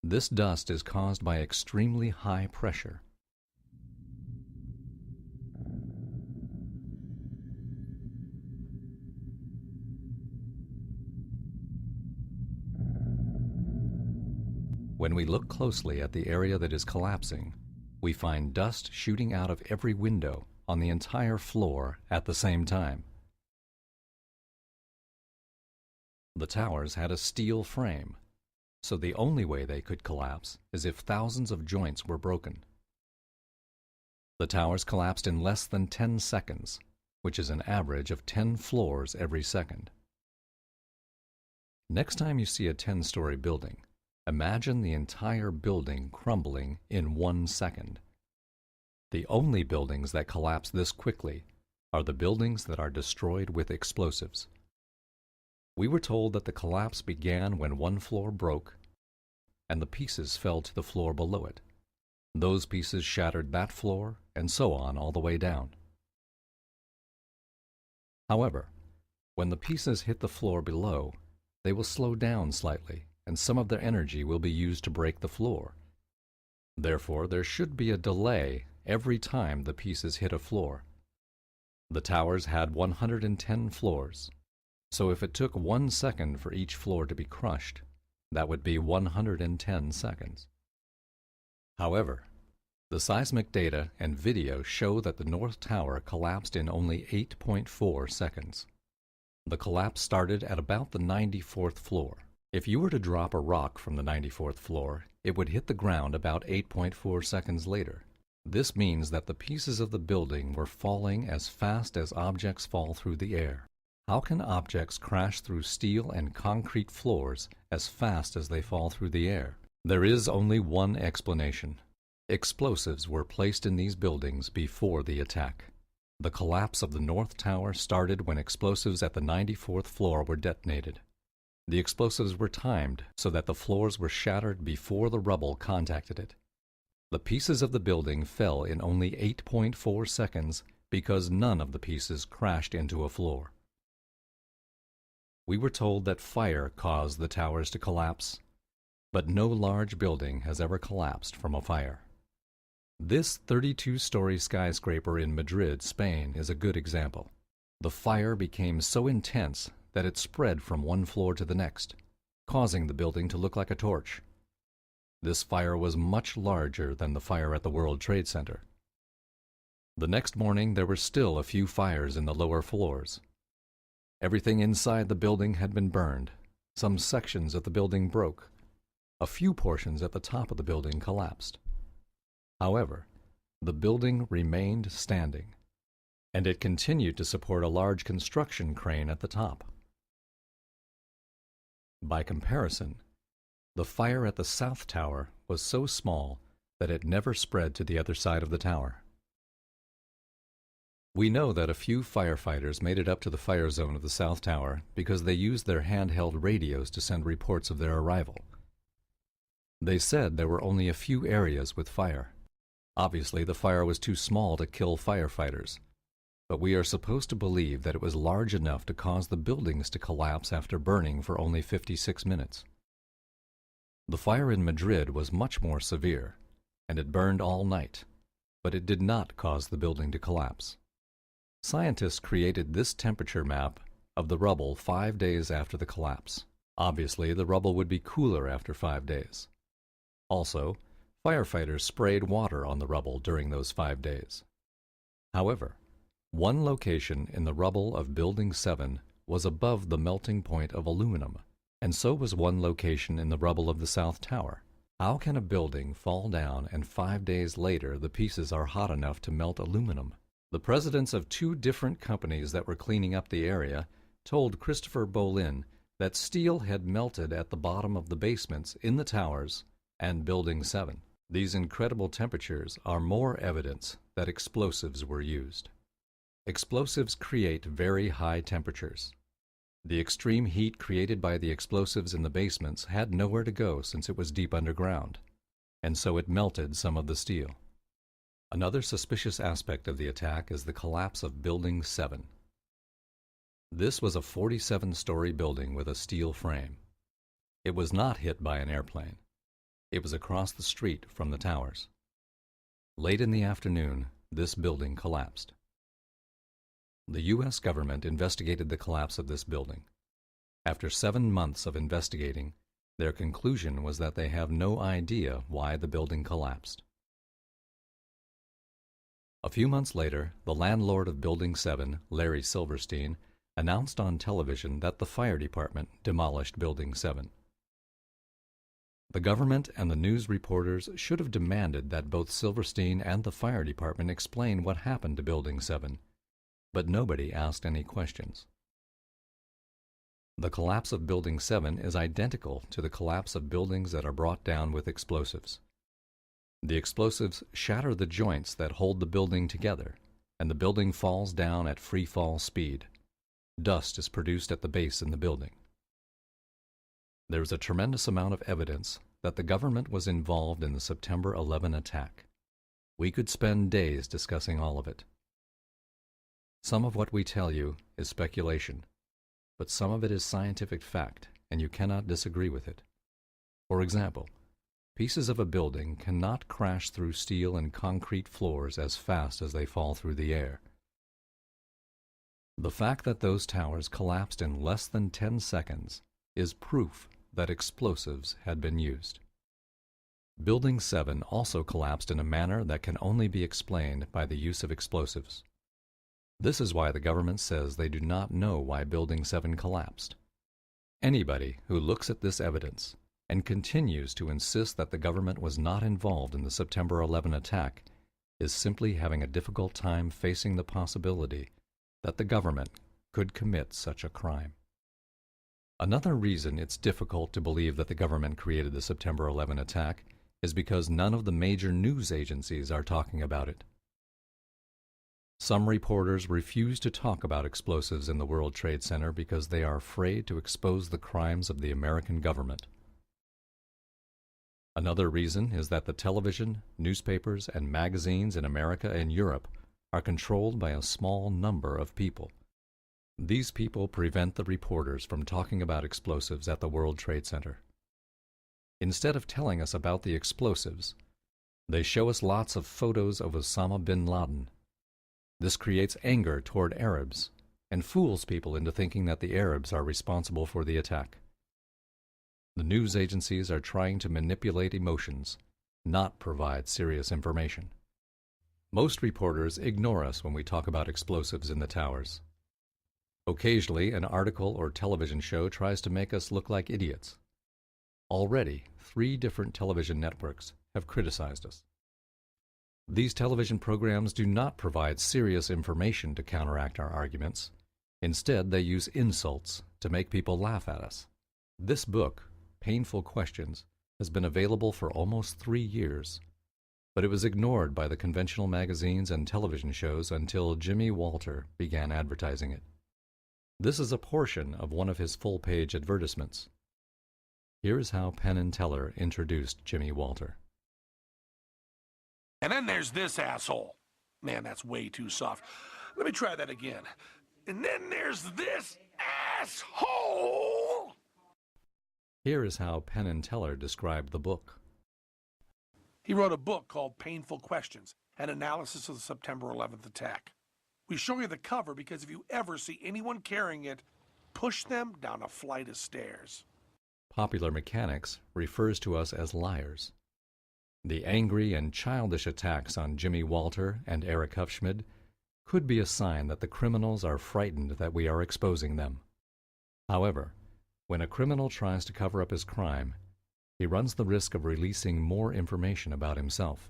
This dust is caused by extremely high pressure. When we look closely at the area that is collapsing, we find dust shooting out of every window on the entire floor at the same time. The towers had a steel frame, so the only way they could collapse is if thousands of joints were broken. The towers collapsed in less than 10 seconds, which is an average of 10 floors every second. Next time you see a 10-story building, imagine the entire building crumbling in 1 second. The only buildings that collapse this quickly are the buildings that are destroyed with explosives. We were told that the collapse began when one floor broke and the pieces fell to the floor below it. Those pieces shattered that floor and so on all the way down. However, when the pieces hit the floor below, they will slow down slightly and some of their energy will be used to break the floor. Therefore, there should be a delay every time the pieces hit a floor. The towers had 110 floors, so if it took 1 second for each floor to be crushed, that would be 110 seconds. However, the seismic data and video show that the North Tower collapsed in only 8.4 seconds. The collapse started at about the 94th floor. If you were to drop a rock from the 94th floor, it would hit the ground about 8.4 seconds later. This means that the pieces of the building were falling as fast as objects fall through the air. How can objects crash through steel and concrete floors as fast as they fall through the air? There is only one explanation. Explosives were placed in these buildings before the attack. The collapse of the North Tower started when explosives at the 94th floor were detonated. The explosives were timed so that the floors were shattered before the rubble contacted it. The pieces of the building fell in only 8.4 seconds because none of the pieces crashed into a floor. We were told that fire caused the towers to collapse, but no large building has ever collapsed from a fire. This 32-story skyscraper in Madrid, Spain, is a good example. The fire became so intense that it spread from one floor to the next, causing the building to look like a torch. This fire was much larger than the fire at the World Trade Center. The next morning, there were still a few fires in the lower floors. Everything inside the building had been burned. Some sections of the building broke. A few portions at the top of the building collapsed. However, the building remained standing, and it continued to support a large construction crane at the top. By comparison, the fire at the South Tower was so small that it never spread to the other side of the tower. We know that a few firefighters made it up to the fire zone of the South Tower because they used their handheld radios to send reports of their arrival. They said there were only a few areas with fire. Obviously, the fire was too small to kill firefighters, but we are supposed to believe that it was large enough to cause the buildings to collapse after burning for only 56 minutes. The fire in Madrid was much more severe, and it burned all night, but it did not cause the building to collapse. Scientists created this temperature map of the rubble 5 days after the collapse. Obviously, the rubble would be cooler after 5 days. Also, firefighters sprayed water on the rubble during those 5 days. However, one location in the rubble of Building 7 was above the melting point of aluminum, and so was one location in the rubble of the South Tower. How can a building fall down and 5 days later the pieces are hot enough to melt aluminum? The presidents of 2 different companies that were cleaning up the area told Christopher Bolin that steel had melted at the bottom of the basements in the towers and Building 7. These incredible temperatures are more evidence that explosives were used. Explosives create very high temperatures. The extreme heat created by the explosives in the basements had nowhere to go since it was deep underground, and so it melted some of the steel. Another suspicious aspect of the attack is the collapse of Building 7. This was a 47-story building with a steel frame. It was not hit by an airplane. It was across the street from the towers. Late in the afternoon, this building collapsed. The U.S. government investigated the collapse of this building. After 7 months of investigating, their conclusion was that they have no idea why the building collapsed. A few months later, the landlord of Building 7, Larry Silverstein, announced on television that the fire department demolished Building 7. The government and the news reporters should have demanded that both Silverstein and the fire department explain what happened to Building 7, but nobody asked any questions. The collapse of Building 7 is identical to the collapse of buildings that are brought down with explosives. The explosives shatter the joints that hold the building together, and the building falls down at free fall speed. Dust is produced at the base in the building. There is a tremendous amount of evidence that the government was involved in the September 11 attack. We could spend days discussing all of it. Some of what we tell you is speculation, but some of it is scientific fact, and you cannot disagree with it. For example, pieces of a building cannot crash through steel and concrete floors as fast as they fall through the air. The fact that those towers collapsed in less than 10 seconds is proof that explosives had been used. Building 7 also collapsed in a manner that can only be explained by the use of explosives. This is why the government says they do not know why Building 7 collapsed. Anybody who looks at this evidence and continues to insist that the government was not involved in the September 11 attack is simply having a difficult time facing the possibility that the government could commit such a crime. Another reason it's difficult to believe that the government created the September 11 attack is because none of the major news agencies are talking about it. Some reporters refuse to talk about explosives in the World Trade Center because they are afraid to expose the crimes of the American government. Another reason is that the television, newspapers, and magazines in America and Europe are controlled by a small number of people. These people prevent the reporters from talking about explosives at the World Trade Center. Instead of telling us about the explosives, they show us lots of photos of Osama bin Laden. This creates anger toward Arabs and fools people into thinking that the Arabs are responsible for the attack. The news agencies are trying to manipulate emotions, not provide serious information. Most reporters ignore us when we talk about explosives in the towers. Occasionally, an article or television show tries to make us look like idiots. Already, 3 different television networks have criticized us. These television programs do not provide serious information to counteract our arguments. Instead, they use insults to make people laugh at us. This book, Painful Questions, has been available for almost 3 years, but it was ignored by the conventional magazines and television shows until Jimmy Walter began advertising it. This is a portion of one of his full-page advertisements. Here is how Penn and Teller introduced Jimmy Walter. And then there's this asshole. Man, that's way too soft. Let me try that again. And then there's this asshole. Here is how Penn and Teller described the book. He wrote a book called Painful Questions, an analysis of the September 11th attack. We show you the cover because if you ever see anyone carrying it, push them down a flight of stairs. Popular Mechanics refers to us as liars. The angry and childish attacks on Jimmy Walter and Eric Hufschmid could be a sign that the criminals are frightened that we are exposing them. However, when a criminal tries to cover up his crime, he runs the risk of releasing more information about himself.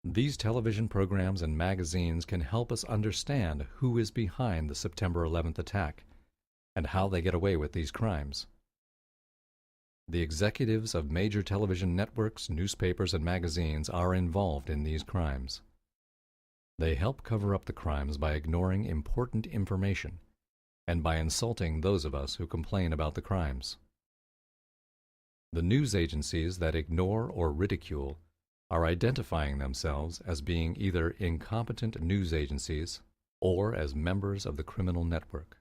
These television programs and magazines can help us understand who is behind the September 11th attack and how they get away with these crimes. The executives of major television networks, newspapers, and magazines are involved in these crimes. They help cover up the crimes by ignoring important information and by insulting those of us who complain about the crimes. The news agencies that ignore or ridicule are identifying themselves as being either incompetent news agencies or as members of the criminal network.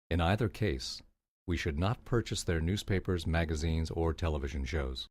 In either case, we should not purchase their newspapers, magazines, or television shows.